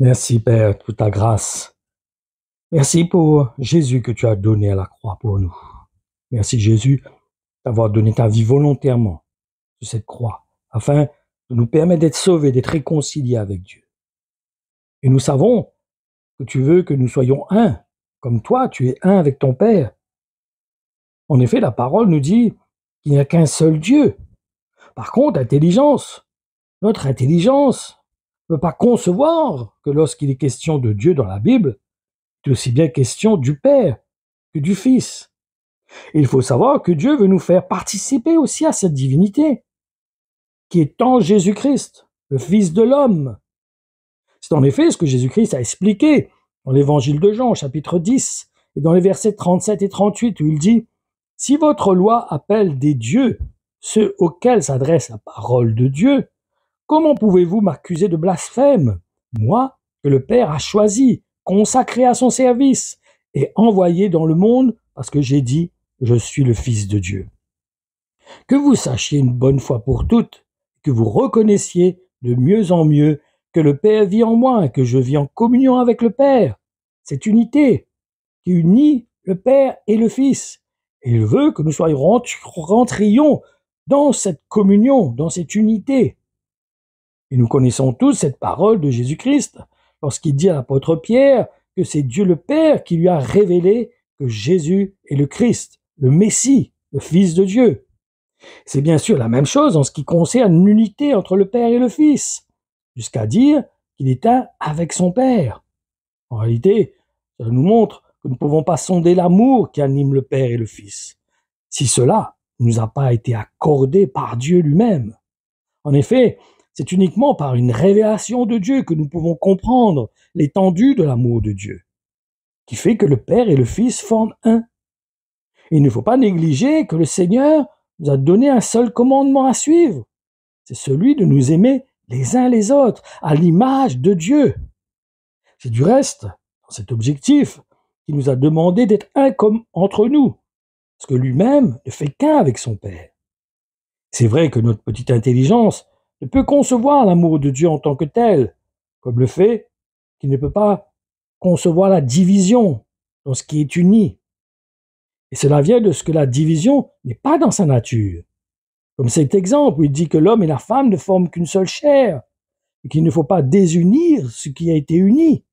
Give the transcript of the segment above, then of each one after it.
Merci Père, pour ta grâce. Merci pour Jésus que tu as donné à la croix pour nous. Merci Jésus d'avoir donné ta vie volontairement sur cette croix, afin de nous permettre d'être sauvés, d'être réconciliés avec Dieu. Et nous savons que tu veux que nous soyons un, comme toi, tu es un avec ton Père. En effet, la parole nous dit qu'il n'y a qu'un seul Dieu. Par contre, notre intelligence ne peut pas concevoir que lorsqu'il est question de Dieu dans la Bible, c'est aussi bien question du Père que du Fils. Et il faut savoir que Dieu veut nous faire participer aussi à cette divinité, qui est en Jésus-Christ, le Fils de l'homme. C'est en effet ce que Jésus-Christ a expliqué dans l'évangile de Jean, chapitre 10, et dans les versets 37 et 38, où il dit « Si votre loi appelle des dieux ceux auxquels s'adresse la parole de Dieu, comment pouvez-vous m'accuser de blasphème, moi que le Père a choisi, consacré à son service et envoyé dans le monde parce que j'ai dit « Je suis le Fils de Dieu ». Que vous sachiez une bonne fois pour toutes, que vous reconnaissiez de mieux en mieux que le Père vit en moi et que je vis en communion avec le Père. Cette unité qui unit le Père et le Fils. Et il veut que nous soyons rentrions dans cette communion, dans cette unité. Et nous connaissons tous cette parole de Jésus-Christ lorsqu'il dit à l'apôtre Pierre que c'est Dieu le Père qui lui a révélé que Jésus est le Christ, le Messie, le Fils de Dieu. C'est bien sûr la même chose en ce qui concerne l'unité entre le Père et le Fils, jusqu'à dire qu'il est un avec son Père. En réalité, ça nous montre que nous ne pouvons pas sonder l'amour qui anime le Père et le Fils, si cela ne nous a pas été accordé par Dieu lui-même. En effet, c'est uniquement par une révélation de Dieu que nous pouvons comprendre l'étendue de l'amour de Dieu, qui fait que le Père et le Fils forment un. Il ne faut pas négliger que le Seigneur nous a donné un seul commandement à suivre. C'est celui de nous aimer les uns les autres, à l'image de Dieu. C'est du reste, dans cet objectif, qu'il nous a demandé d'être un comme entre nous, parce que lui-même ne fait qu'un avec son Père. C'est vrai que notre petite intelligence ne peut concevoir l'amour de Dieu en tant que tel, comme le fait qu'il ne peut pas concevoir la division dans ce qui est uni. Et cela vient de ce que la division n'est pas dans sa nature. Comme cet exemple où il dit que l'homme et la femme ne forment qu'une seule chair, et qu'il ne faut pas désunir ce qui a été uni.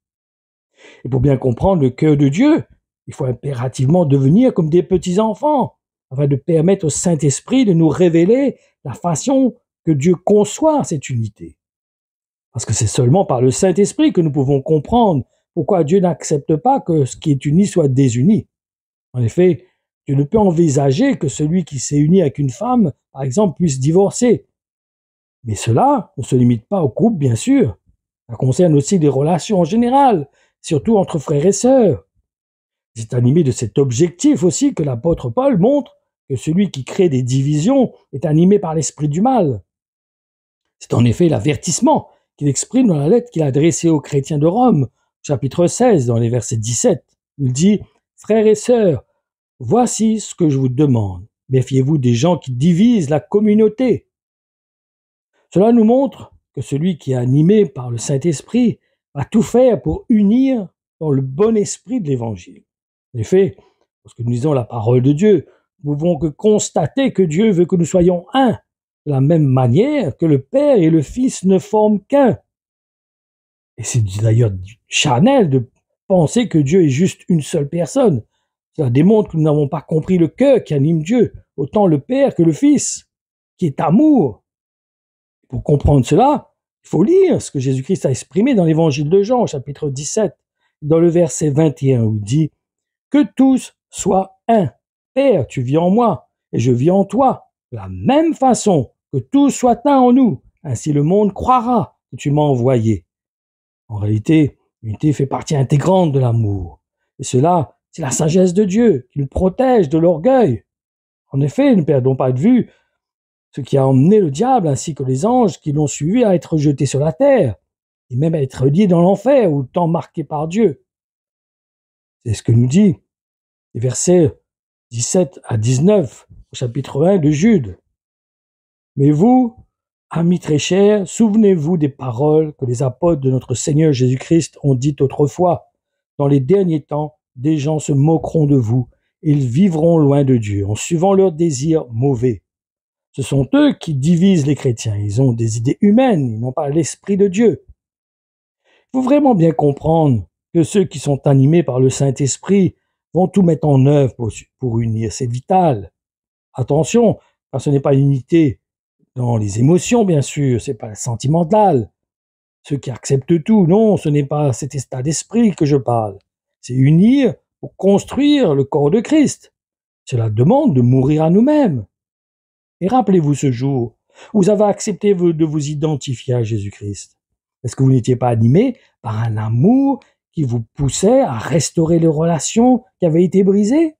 Et pour bien comprendre le cœur de Dieu, il faut impérativement devenir comme des petits-enfants, afin de permettre au Saint-Esprit de nous révéler la façon que Dieu conçoit cette unité. Parce que c'est seulement par le Saint-Esprit que nous pouvons comprendre pourquoi Dieu n'accepte pas que ce qui est uni soit désuni. En effet, Dieu ne peut envisager que celui qui s'est uni avec une femme, par exemple, puisse divorcer. Mais cela ne se limite pas au couple, bien sûr. Ça concerne aussi les relations en général, surtout entre frères et sœurs. C'est animé de cet objectif aussi que l'apôtre Paul montre que celui qui crée des divisions est animé par l'esprit du mal. C'est en effet l'avertissement qu'il exprime dans la lettre qu'il a adressée aux chrétiens de Rome, chapitre 16, dans les versets 17. Il dit « Frères et sœurs, voici ce que je vous demande. Méfiez-vous des gens qui divisent la communauté. » Cela nous montre que celui qui est animé par le Saint-Esprit va tout faire pour unir dans le bon esprit de l'Évangile. En effet, lorsque nous lisons la parole de Dieu, nous ne pouvons que constater que Dieu veut que nous soyons un, de la même manière que le Père et le Fils ne forment qu'un. Et c'est d'ailleurs charnel de penser que Dieu est juste une seule personne. Cela démontre que nous n'avons pas compris le cœur qui anime Dieu, autant le Père que le Fils, qui est amour. Pour comprendre cela, il faut lire ce que Jésus-Christ a exprimé dans l'évangile de Jean, chapitre 17, dans le verset 21, où il dit « Que tous soient un. Père, tu vis en moi, et je vis en toi, de la même façon que tous soient un en nous. Ainsi le monde croira que tu m'as envoyé. » En réalité, l'unité fait partie intégrante de l'amour. Et cela, c'est la sagesse de Dieu qui nous protège de l'orgueil. En effet, ne perdons pas de vue ce qui a emmené le diable ainsi que les anges qui l'ont suivi à être jetés sur la terre, et même à être liés dans l'enfer ou le temps marqué par Dieu. C'est ce que nous dit les versets 17 à 19 au chapitre 1 de Jude. « Mais vous, Amis très chers, souvenez-vous des paroles que les apôtres de notre Seigneur Jésus-Christ ont dites autrefois. Dans les derniers temps, des gens se moqueront de vous. Ils vivront loin de Dieu en suivant leurs désirs mauvais. Ce sont eux qui divisent les chrétiens. Ils ont des idées humaines, ils n'ont pas l'esprit de Dieu. Il faut vraiment bien comprendre que ceux qui sont animés par le Saint-Esprit vont tout mettre en œuvre pour unir. C'est vital. Attention, car ce n'est pas l'unité dans les émotions, bien sûr, c'est pas sentimental. Ceux qui acceptent tout, non, ce n'est pas cet état d'esprit que je parle. C'est unir pour construire le corps de Christ. Cela demande de mourir à nous-mêmes. Et rappelez-vous ce jour où vous avez accepté de vous identifier à Jésus-Christ. Est-ce que vous n'étiez pas animé par un amour qui vous poussait à restaurer les relations qui avaient été brisées?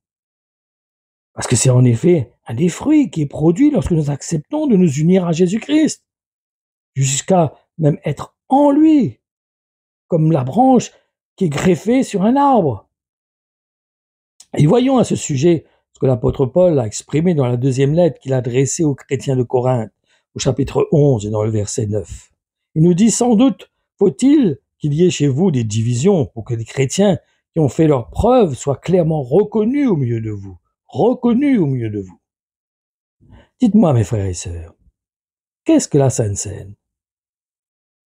Parce que c'est en effet un des fruits qui est produit lorsque nous acceptons de nous unir à Jésus-Christ, jusqu'à même être en lui, comme la branche qui est greffée sur un arbre. Et voyons à ce sujet ce que l'apôtre Paul a exprimé dans la deuxième lettre qu'il a adressée aux chrétiens de Corinthe, au chapitre 11 et dans le verset 9. Il nous dit: sans doute faut-il qu'il y ait chez vous des divisions pour que les chrétiens qui ont fait leur preuve soient clairement reconnus au milieu de vous. Reconnus au milieu de vous. Dites-moi, mes frères et sœurs, qu'est-ce que la Sainte Seine?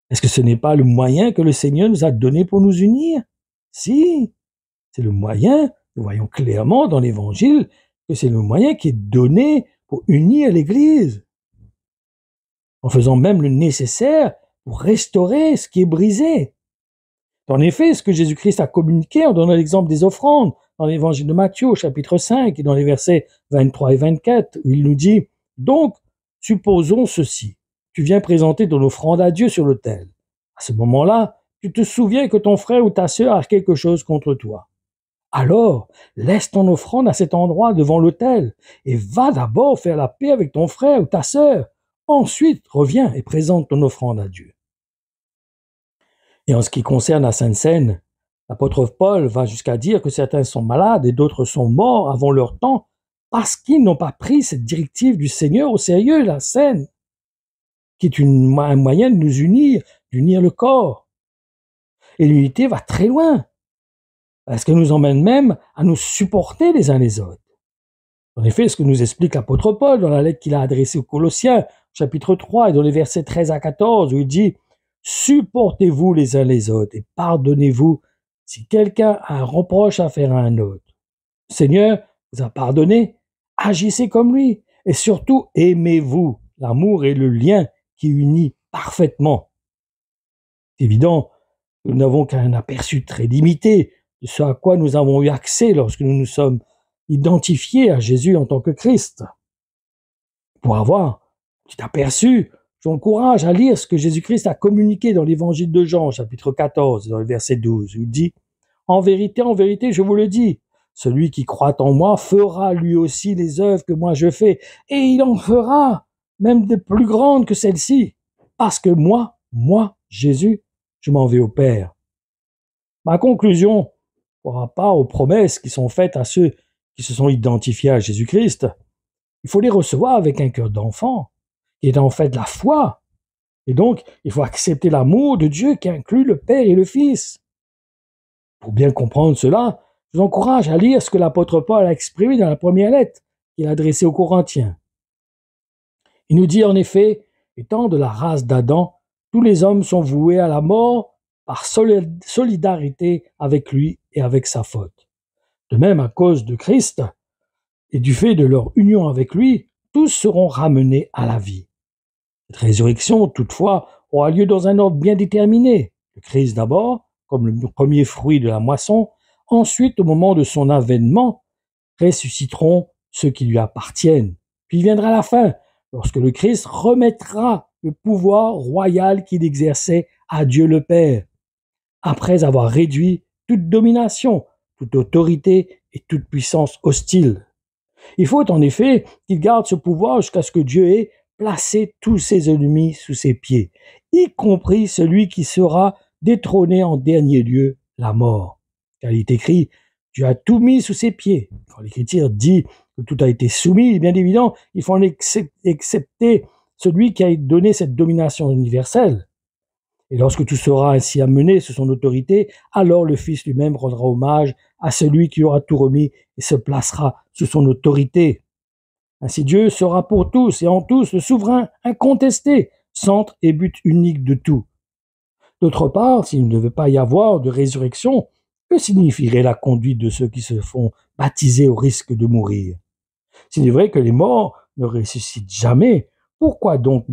Est-ce que ce n'est pas le moyen que le Seigneur nous a donné pour nous unir? Si, c'est le moyen. Nous voyons clairement dans l'Évangile que c'est le moyen qui est donné pour unir l'Église, en faisant même le nécessaire pour restaurer ce qui est brisé. En effet, ce que Jésus-Christ a communiqué en donnant l'exemple des offrandes dans l'Évangile de Matthieu, au chapitre 5, et dans les versets 23 et 24, où il nous dit: donc, supposons ceci. Tu viens présenter ton offrande à Dieu sur l'autel. À ce moment-là, tu te souviens que ton frère ou ta sœur a quelque chose contre toi. Alors, laisse ton offrande à cet endroit devant l'autel et va d'abord faire la paix avec ton frère ou ta sœur. Ensuite, reviens et présente ton offrande à Dieu. Et en ce qui concerne la Sainte Seine, l'apôtre Paul va jusqu'à dire que certains sont malades et d'autres sont morts avant leur temps parce qu'ils n'ont pas pris cette directive du Seigneur au sérieux, la Seine, qui est un moyen de nous unir, d'unir le corps. Et l'unité va très loin, parce qu'elle nous emmène même à nous supporter les uns les autres. En effet, ce que nous explique l'apôtre Paul dans la lettre qu'il a adressée aux Colossiens, chapitre 3, et dans les versets 13 à 14, où il dit: supportez-vous les uns les autres et pardonnez-vous si quelqu'un a un reproche à faire à un autre. Le Seigneur vous a pardonné, agissez comme lui, et surtout aimez-vous. L'amour est le lien qui unit parfaitement. C'est évident que nous n'avons qu'un aperçu très limité de ce à quoi nous avons eu accès lorsque nous nous sommes identifiés à Jésus en tant que Christ. Pour avoir un petit aperçu, j'encourage à lire ce que Jésus-Christ a communiqué dans l'évangile de Jean, chapitre 14, dans le verset 12, où il dit: en vérité, je vous le dis, celui qui croit en moi fera lui aussi les œuvres que moi je fais, et il en fera même des plus grandes que celles-ci, parce que moi, Jésus, je m'en vais au Père. Ma conclusion, par rapport aux promesses qui sont faites à ceux qui se sont identifiés à Jésus-Christ, il faut les recevoir avec un cœur d'enfant, qui est en fait la foi. Et donc, il faut accepter l'amour de Dieu qui inclut le Père et le Fils. Pour bien comprendre cela, je vous encourage à lire ce que l'apôtre Paul a exprimé dans la première lettre qu'il a adressée aux Corinthiens. Il nous dit en effet: étant de la race d'Adam, tous les hommes sont voués à la mort par solidarité avec lui et avec sa faute. De même, à cause de Christ et du fait de leur union avec lui, tous seront ramenés à la vie. Cette résurrection, toutefois, aura lieu dans un ordre bien déterminé. Le Christ d'abord, comme le premier fruit de la moisson. Ensuite, au moment de son avènement, ressusciteront ceux qui lui appartiennent. Puis viendra la fin, lorsque le Christ remettra le pouvoir royal qu'il exerçait à Dieu le Père, après avoir réduit toute domination, toute autorité et toute puissance hostile. Il faut en effet qu'il garde ce pouvoir jusqu'à ce que Dieu ait placé tous ses ennemis sous ses pieds, y compris celui qui sera détrôné en dernier lieu, la mort. Car il est écrit: Dieu a tout mis sous ses pieds. Quand l'Écriture dit que tout a été soumis, bien évidemment, il faut en accepter celui qui a donné cette domination universelle. Et lorsque tout sera ainsi amené sous son autorité, alors le Fils lui-même rendra hommage à celui qui aura tout remis et se placera sous son autorité. Ainsi Dieu sera pour tous et en tous le souverain incontesté, centre et but unique de tout. D'autre part, s'il ne devait pas y avoir de résurrection, que signifierait la conduite de ceux qui se font baptiser au risque de mourir? S'il est vrai que les morts ne ressuscitent jamais, pourquoi donc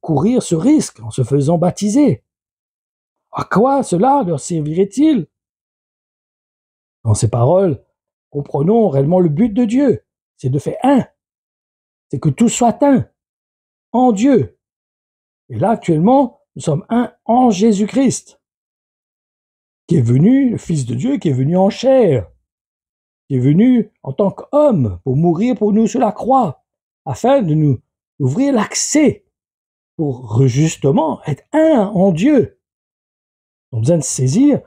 courir ce risque en se faisant baptiser? À quoi cela leur servirait-il? Dans ces paroles, comprenons réellement le but de Dieu. C'est de faire un. C'est que tout soit un en Dieu. Et là, actuellement, nous sommes un en Jésus-Christ, qui est venu, le Fils de Dieu, qui est venu en chair, qui est venu en tant qu'homme pour mourir pour nous sur la croix, afin de nous ouvrir l'accès pour justement être un en Dieu. On a besoin de saisir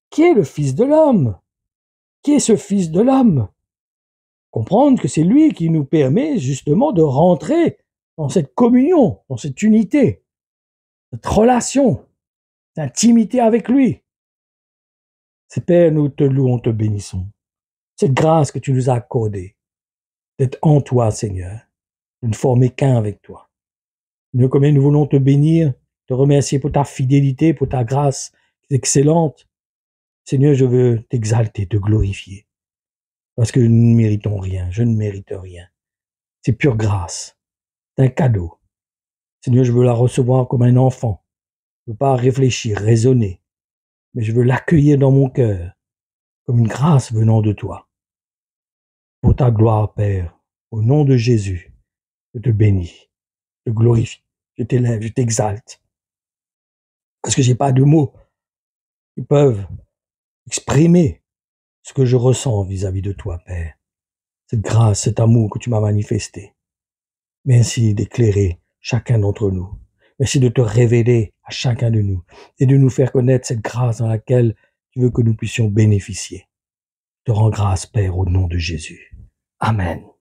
qui est le Fils de l'homme. Qui est ce Fils de l'homme? Comprendre que c'est lui qui nous permet justement de rentrer dans cette communion, dans cette unité, cette relation, cette intimité avec lui. C'est Père, nous te louons, te bénissons. Cette grâce que tu nous as accordée, d'être en toi, Seigneur, de ne former qu'un avec toi. Nous, combien nous voulons te bénir, te remercier pour ta fidélité, pour ta grâce excellente. Seigneur, je veux t'exalter, te glorifier. Parce que nous ne méritons rien, je ne mérite rien. C'est pure grâce, c'est un cadeau. Seigneur, je veux la recevoir comme un enfant. Je ne veux pas réfléchir, raisonner, mais je veux l'accueillir dans mon cœur, comme une grâce venant de toi. Pour ta gloire, Père, au nom de Jésus, je te bénis, je te glorifie, je t'élève, je t'exalte. Parce que j'ai pas de mots qui peuvent exprimer ce que je ressens vis-à-vis de toi, Père. Cette grâce, cet amour que tu m'as manifesté. Merci d'éclairer chacun d'entre nous. Merci de te révéler à chacun de nous et de nous faire connaître cette grâce dans laquelle tu veux que nous puissions bénéficier. Je te rends grâce, Père, au nom de Jésus. Amen.